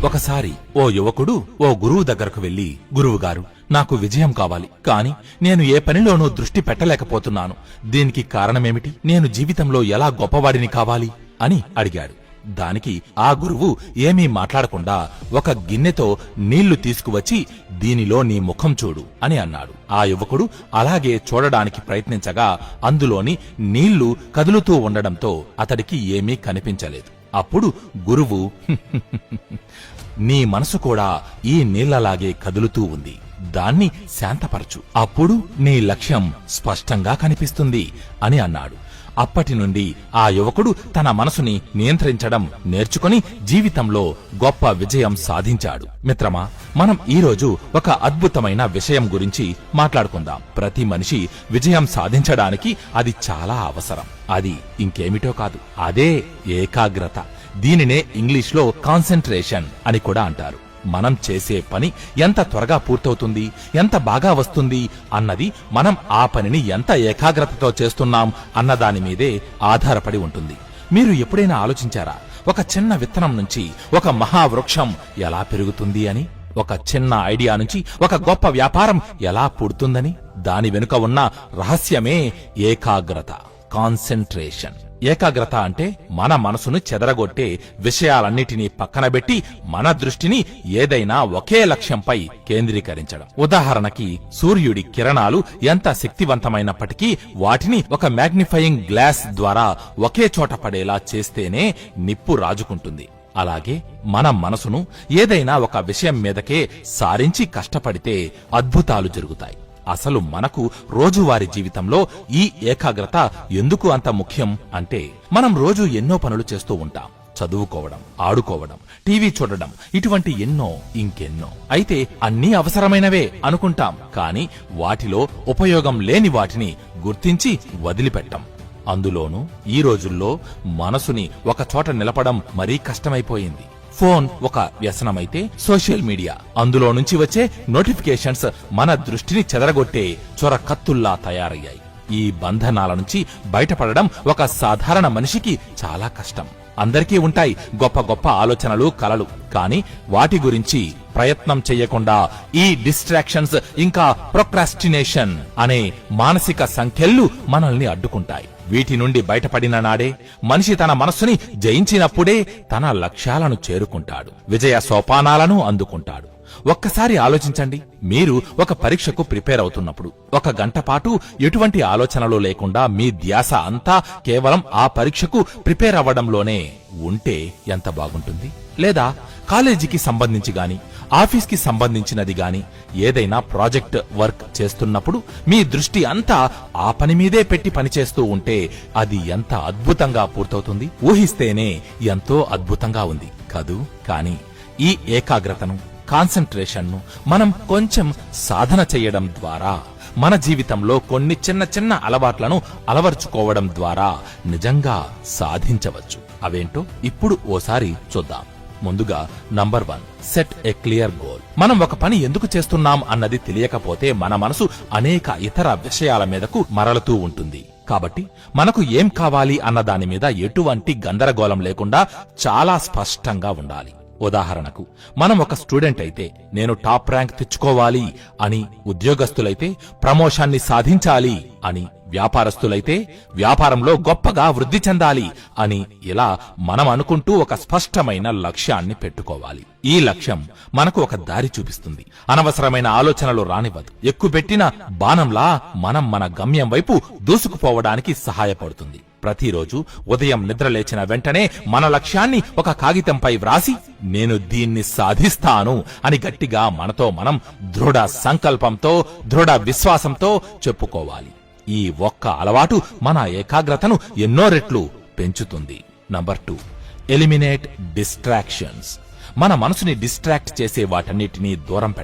ఒకసారి ఓ యువకుడు ఓ గురువు దగ్గరకు వెళ్లి, గురువుగారు, నాకు విజయం కావాలి, కాని నేను ఏ పనిలోనూ దృష్టి పెట్టలేకపోతున్నాను. దీనికి కారణమేమిటి? నేను జీవితంలో ఎలా గొప్పవాడిని కావాలి అని అడిగాడు. దానికి ఆ గురువు ఏమీ మాట్లాడకుండా ఒక గిన్నెతో నీళ్లు తీసుకువచ్చి, దీనిలో నీ ముఖం చూడు అని అన్నాడు. ఆ యువకుడు అలాగే చూడడానికి ప్రయత్నించగా అందులోని నీళ్లు కదులుతూ ఉండడంతో అతడికి ఏమీ కనిపించలేదు. అప్పుడు గురువు, నీ మనసు కూడా ఈ నీళ్లలాగే కదులుతూ ఉంది, దాన్ని శాంతపరచు, అప్పుడు నీ లక్ష్యం స్పష్టంగా కనిపిస్తుంది అని అన్నాడు. అప్పటి నుండి ఆ యువకుడు తన మనసుని నియంత్రించడం నేర్చుకుని జీవితంలో గొప్ప విజయం సాధించాడు. మిత్రమా, మనం ఈరోజు ఒక అద్భుతమైన విషయం గురించి మాట్లాడుకుందాం. ప్రతి మనిషి విజయం సాధించడానికి అది చాలా అవసరం. అది ఇంకేమిటో కాదు, అదే ఏకాగ్రత. దీనినే ఇంగ్లీష్లో కాన్సంట్రేషన్ అని కూడా అంటారు. మనం చేసే పని ఎంత త్వరగా పూర్తవుతుంది, ఎంత బాగా వస్తుంది అన్నది మనం ఆ పనిని ఎంత ఏకాగ్రతతో చేస్తున్నాం అన్నదాని మీదే ఆధారపడి ఉంటుంది. మీరు ఎప్పుడైనా ఆలోచించారా, ఒక చిన్న విత్తనం నుంచి ఒక మహావృక్షం ఎలా పెరుగుతుంది అని? ఒక చిన్న ఐడియా నుంచి ఒక గొప్ప వ్యాపారం ఎలా పుడుతుందని? దాని వెనుక ఉన్న రహస్యమే ఏకాగ్రత, కాన్సంట్రేషన్. ఏకాగ్రత అంటే మన మనసును చెదరగొట్టే విషయాలన్నిటినీ పక్కనబెట్టి మన దృష్టిని ఏదైనా ఒకే లక్ష్యంపై కేంద్రీకరించడం. ఉదాహరణకి, సూర్యుడి కిరణాలు ఎంత శక్తివంతమైనప్పటికీ వాటిని ఒక మ్యాగ్నిఫైయింగ్ గ్లాస్ ద్వారా ఒకే చోట పడేలా చేస్తేనే నిప్పు రాజుకుంటుంది. అలాగే మన మనసును ఏదైనా ఒక విషయం మీదకే సారించి కష్టపడితే అద్భుతాలు జరుగుతాయి. అసలు మనకు రోజువారీ జీవితంలో ఈ ఏకాగ్రత ఎందుకు అంత ముఖ్యం అంటే, మనం రోజు ఎన్నో పనులు చేస్తూ ఉంటాం. చదువుకోవడం, ఆడుకోవడం, టీవీ చూడడం, ఇటువంటి ఎన్నో ఇంకెన్నో. అయితే అన్నీ అవసరమైనవే అనుకుంటాం, కానీ వాటిలో ఉపయోగం లేని వాటిని గుర్తించి వదిలిపెట్టం. అందులోనూ ఈ రోజుల్లో మనసుని ఒక చోట నిలపడం మరీ కష్టమైపోయింది. ఫోన్ ఒక వ్యసనమైతే సోషల్ మీడియా, అందులో నుంచి వచ్చే నోటిఫికేషన్స్ మన దృష్టిని చెదరగొట్టే చొర కత్తుల్లా తయారయ్యాయి. ఈ బంధనాల నుంచి బయటపడడం ఒక సాధారణ మనిషికి చాలా కష్టం. అందరికీ ఉంటాయి గొప్ప గొప్ప ఆలోచనలు, కలలు, కానీ వాటి గురించి ప్రయత్నం చెయ్యకుండా ఈ డిస్ట్రాక్షన్స్ ఇంకా ప్రొక్రాస్టినేషన్ అనే మానసిక సంఖ్యలు మనల్ని అడ్డుకుంటాయి. వీటి నుండి బయటపడిన నాడే మనిషి తన మనస్సుని జయించినప్పుడే తన లక్ష్యాలను చేరుకుంటాడు, విజయ సోపానాలను అందుకుంటాడు. ఒక్కసారి ఆలోచించండి, మీరు ఒక పరీక్షకు ప్రిపేర్ అవుతున్నప్పుడు 1 గంట పాటు ఎటువంటి ఆలోచనలు లేకుండా మీ ధ్యాస అంతా కేవలం ఆ పరీక్షకు ప్రిపేర్ అవ్వడంలోనే ఉంటే ఎంత బాగుంటుంది? లేదా కాలేజీకి సంబంధించి గాని, ఆఫీస్కి సంబంధించినది గాని ఏదైనా ప్రాజెక్ట్ వర్క్ చేస్తున్నప్పుడు మీ దృష్టి అంతా ఆ పని మీదే పెట్టి పనిచేస్తూ ఉంటే అది ఎంత అద్భుతంగా పూర్తవుతుంది? ఊహిస్తేనే ఎంతో అద్భుతంగా ఉంది కదూ. కానీ ఈ ఏకాగ్రతను, కాన్సంట్రేషన్ ను మనం కొంచెం సాధన చెయ్యడం ద్వారా, మన జీవితంలో కొన్ని చిన్న చిన్న అలవాట్లను అలవర్చుకోవడం ద్వారా నిజంగా సాధించవచ్చు. అవేంటో ఇప్పుడు ఓసారి చూద్దాం. ముందుగా number 1, set a clear goal. మనం ఒక పని ఎందుకు చేస్తున్నాం అన్నది తెలియకపోతే మన మనసు అనేక ఇతర విషయాల మీదకు మరలుతూ ఉంటుంది. కాబట్టి మనకు ఏం కావాలి అన్న దాని మీద ఎటువంటి గందరగోళం లేకుండా చాలా స్పష్టంగా ఉండాలి. ఉదాహరణకు, మనం ఒక స్టూడెంట్ అయితే నేను టాప్ ర్యాంక్ తెచ్చుకోవాలి అని, ఉద్యోగస్తులైతే ప్రమోషన్ని సాధించాలి అని, వ్యాపారస్తులైతే వ్యాపారంలో గొప్పగా వృద్ధి చెందాలి అని, ఇలా మనం అనుకుంటూ ఒక స్పష్టమైన లక్ష్యాన్ని పెట్టుకోవాలి. ఈ లక్ష్యం మనకు ఒక దారి చూపిస్తుంది, అనవసరమైన ఆలోచనలు రానివ్వదు, ఎక్కుపెట్టిన బాణంలా మనం మన గమ్యం వైపు దూసుకుపోవడానికి సహాయపడుతుంది. ప్రతిరోజు ఉదయం నిద్రలేచిన వెంటనే మన లక్ష్యాన్ని ఒక కాగితంపై వ్రాసి, నేను దీన్ని సాధిస్తాను అని గట్టిగా మనతో మనం దృఢ సంకల్పంతో, దృఢ విశ్వాసంతో చెప్పుకోవాలి. ఈ ఒక్క అలవాటు మన ఏకాగ్రతను ఎన్నో రెట్లు పెంచుతుంది. Number 2, eliminate distractions. మన మనసుని డిస్ట్రాక్ట్ చేసే వాటన్నిటినీ దూరం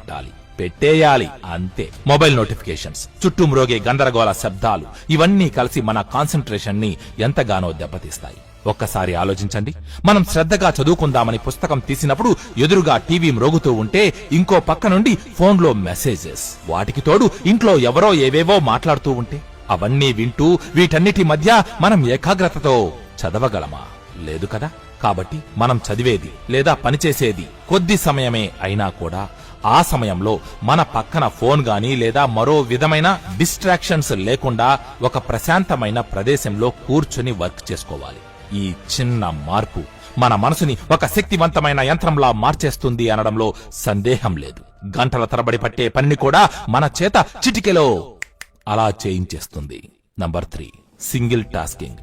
పెట్టేయాలి అంతే. మొబైల్ నోటిఫికేషన్స్, చుట్టూ మ్రోగే గందరగోళ శబ్దాలు, ఇవన్నీ కలిసి మన కాన్సంట్రేషన్ ని ఎంతగానో దెబ్బతీస్తాయి. ఒక్కసారి ఆలోచించండి, మనం శ్రద్ధగా చదువుకుందామని పుస్తకం తీసినప్పుడు ఎదురుగా టీవీ మ్రోగుతూ ఉంటే ఇంకో పక్క నుండి ఫోన్లో మెసేజెస్, వాటికి తోడు ఇంట్లో ఎవరో ఏవేవో మాట్లాడుతూ ఉంటే అవన్నీ వింటూ వీటన్నిటి మధ్య మనం ఏకాగ్రతతో చదవగలమా? లేదు కదా. కాబట్టి మనం చదివేది లేదా పనిచేసేది కొద్ది సమయమే అయినా కూడా ఆ సమయంలో మన పక్కన ఫోన్ గానీ లేదా మరో విధమైన డిస్ట్రాక్షన్స్ లేకుండా ఒక ప్రశాంతమైన ప్రదేశంలో కూర్చుని వర్క్ చేసుకోవాలి. ఈ చిన్న మార్పు మన మనసుని ఒక శక్తివంతమైన యంత్రంలా మార్చేస్తుంది అనడంలో సందేహం లేదు. గంటల తరబడి పట్టే పనిని కూడా మన చేత చిటికెలో అలా చేయించేస్తుంది. Number 3, single tasking.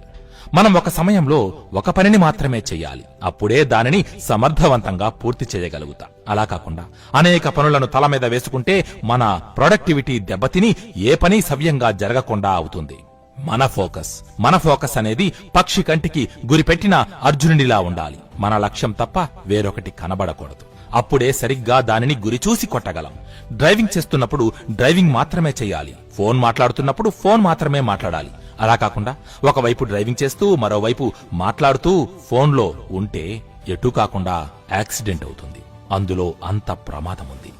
మనం ఒక సమయంలో ఒక పనిని మాత్రమే చెయ్యాలి. అప్పుడే దానిని సమర్థవంతంగా పూర్తి చేయగలుగుతాం. అలా కాకుండా అనేక పనులను తల మీద వేసుకుంటే మన ప్రొడక్టివిటీ దెబ్బతిని ఏ పని సవ్యంగా జరగకుండా అవుతుంది. మన ఫోకస్ అనేది పక్షి కంటికి గురిపెట్టిన అర్జునుడిలా ఉండాలి. మన లక్ష్యం తప్ప వేరొకటి కనబడకూడదు. అప్పుడే సరిగ్గా దానిని గురిచూసి కొట్టగలం. డ్రైవింగ్ చేస్తున్నప్పుడు డ్రైవింగ్ మాత్రమే చెయ్యాలి. ఫోన్ మాట్లాడుతున్నప్పుడు ఫోన్ మాత్రమే మాట్లాడాలి. అలా కాకుండా ఒకవైపు డ్రైవింగ్ చేస్తూ మరోవైపు మాట్లాడుతూ ఫోన్లో ఉంటే ఎటూ కాకుండా యాక్సిడెంట్ అవుతుంది. అందులో అంత ప్రమాదం ఉంది.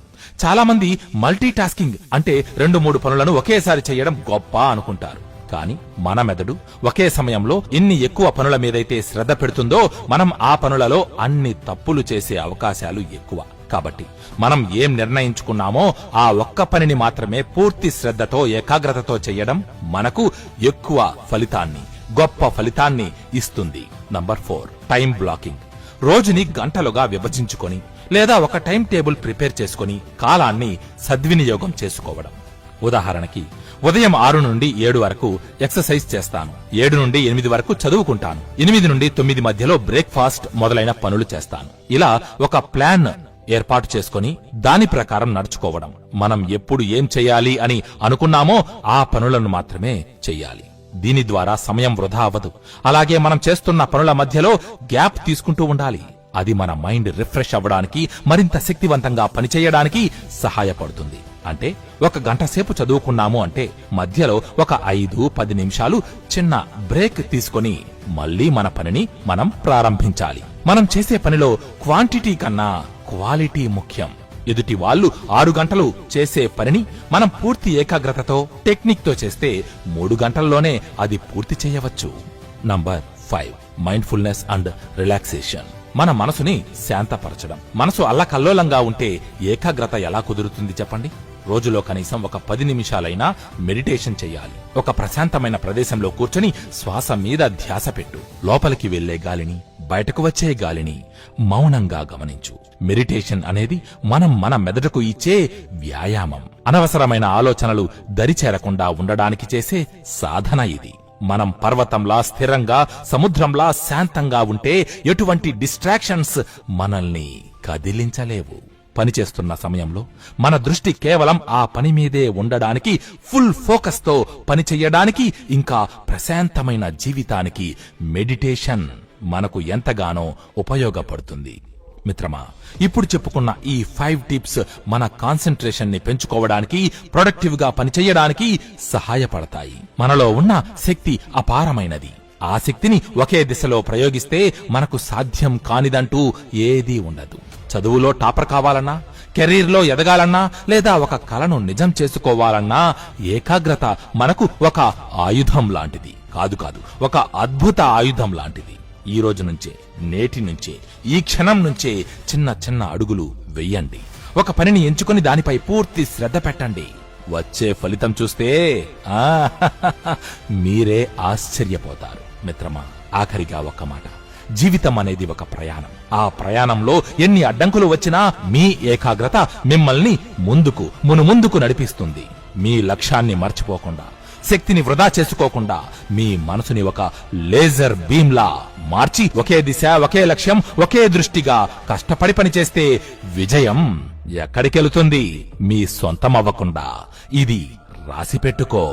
చాలా మంది మల్టీ టాస్కింగ్ అంటే 2-3 పనులను ఒకేసారి చేయడం గొప్ప అనుకుంటారు. కానీ మన మెదడు ఒకే సమయంలో ఎన్ని ఎక్కువ పనుల మీదైతే శ్రద్ధ పెడుతుందో మనం ఆ పనులలో అన్ని తప్పులు చేసే అవకాశాలు ఎక్కువ. కాబట్టి మనం ఏం నిర్ణయించుకున్నామో ఆ ఒక్క పనిని మాత్రమే పూర్తి శ్రద్ధతో ఏకాగ్రతతో చెయ్యడం మనకు ఎక్కువ ఫలితాన్ని, గొప్ప ఫలితాన్ని ఇస్తుంది. Number 4, time blocking. రోజుని గంటలుగా విభజించుకొని లేదా ఒక టైం టేబుల్ ప్రిపేర్ చేసుకుని కాలాన్ని సద్వినియోగం చేసుకోవడం. ఉదాహరణకి ఉదయం 6 నుండి 7 వరకు ఎక్సర్సైజ్ చేస్తాను. 7 నుండి 8 వరకు చదువుకుంటాను. 8 నుండి 9 మధ్యలో బ్రేక్ఫాస్ట్ మొదలైన పనులు చేస్తాను. ఇలా ఒక ప్లాన్ ఏర్పాటు చేసుకుని దాని ప్రకారం నడుచుకోవడం. మనం ఎప్పుడు ఏం చెయ్యాలి అని అనుకున్నామో ఆ పనులను మాత్రమే చెయ్యాలి. దీని ద్వారా సమయం వృధా అవ్వదు. అలాగే మనం చేస్తున్న పనుల మధ్యలో గ్యాప్ తీసుకుంటూ ఉండాలి. అది మన మైండ్ రిఫ్రెష్ అవ్వడానికి, మరింత శక్తివంతంగా పనిచేయడానికి సహాయపడుతుంది. అంటే 1 గంట సేపు చదువుకున్నాము అంటే మధ్యలో ఒక 5-10 నిమిషాలు చిన్న బ్రేక్ తీసుకొని మళ్లీ మన పనిని మనం ప్రారంభించాలి. మనం చేసే పనిలో క్వాంటిటీ కన్నా క్వాలిటీ ముఖ్యం. ఎదుటి వాళ్ళు 6 గంటలు చేసే పనిని మనం పూర్తి ఏకాగ్రతతో టెక్నిక్ తో చేస్తే 3 గంటల్లోనే అది పూర్తి చేయవచ్చు. Number 5, mindfulness and relaxation. మన మనసుని శాంతపరచడం. మనసు అల్లకల్లోలంగా ఉంటే ఏకాగ్రత ఎలా కుదురుతుంది చెప్పండి? రోజులో కనీసం ఒక 10 నిమిషాలైనా మెడిటేషన్ చెయ్యాలి. ఒక ప్రశాంతమైన ప్రదేశంలో కూర్చొని శ్వాస మీద ధ్యాస పెట్టు. లోపలికి వెళ్లే గాలిని, బయటకు వచ్చే గాలిని మౌనంగా గమనించు. మెడిటేషన్ అనేది మన మెదడుకు ఇచ్చే వ్యాయామం. అనవసరమైన ఆలోచనలు దరిచేరకుండా ఉండడానికి చేసే సాధన ఇది. మనం పర్వతంలా స్థిరంగా, సముద్రంలా శాంతంగా ఉంటే ఎటువంటి డిస్ట్రాక్షన్స్ మనల్ని కదిలించలేవు. పనిచేస్తున్న సమయంలో మన దృష్టి కేవలం ఆ పని మీదే ఉండడానికి, ఫుల్ ఫోకస్ తో పనిచెయ్యడానికి, ఇంకా ప్రశాంతమైన జీవితానికి మెడిటేషన్ మనకు ఎంతగానో ఉపయోగపడుతుంది. మిత్రమా, ఇప్పుడు చెప్పుకున్న ఈ 5 టిప్స్ మన కాన్సంట్రేషన్ ని పెంచుకోవడానికి, ప్రొడక్టివ్ గా పనిచేయడానికి సహాయపడతాయి. మనలో ఉన్న శక్తి అపారమైనది. ఆ శక్తిని ఒకే దిశలో ప్రయోగిస్తే మనకు సాధ్యం కానిదంటూ ఏదీ ఉండదు. చదువులో టాపర్ కావాలన్నా, కెరీర్లో ఎదగాలన్నా, లేదా ఒక కలను నిజం చేసుకోవాలన్నా ఏకాగ్రత మనకు ఒక ఆయుధం లాంటిది. కాదు, ఒక అద్భుత ఆయుధం లాంటిది. ఈ రోజు నుంచే, నేటి నుంచే, ఈ క్షణం నుంచే చిన్న అడుగులు వెయ్యండి. ఒక పనిని ఎంచుకుని దానిపై పూర్తి శ్రద్ధ పెట్టండి. వచ్చే ఫలితం చూస్తే మీరే ఆశ్చర్యపోతారు. మిత్రమా, ఆఖరిగా ఒక్క మాట. జీవితం అనేది ఒక ప్రయాణం. ఆ ప్రయాణంలో ఎన్ని అడ్డంకులు వచ్చినా మీ ఏకాగ్రత మిమ్మల్ని ముందుకు నడిపిస్తుంది. మీ లక్ష్యాన్ని మర్చిపోకుండా, శక్తిని వృధా చేసుకోకుండా మీ మనసుని ఒక లేజర్ బీమ్ లా మార్చి ఒకే దిశ, ఒకే లక్ష్యం, ఒకే దృష్టిగా కష్టపడి పనిచేస్తే విజయం ఎక్కడికెళుతుంది? మీ సొంతం అవ్వకుండా. ఇది రాసిపెట్టుకో.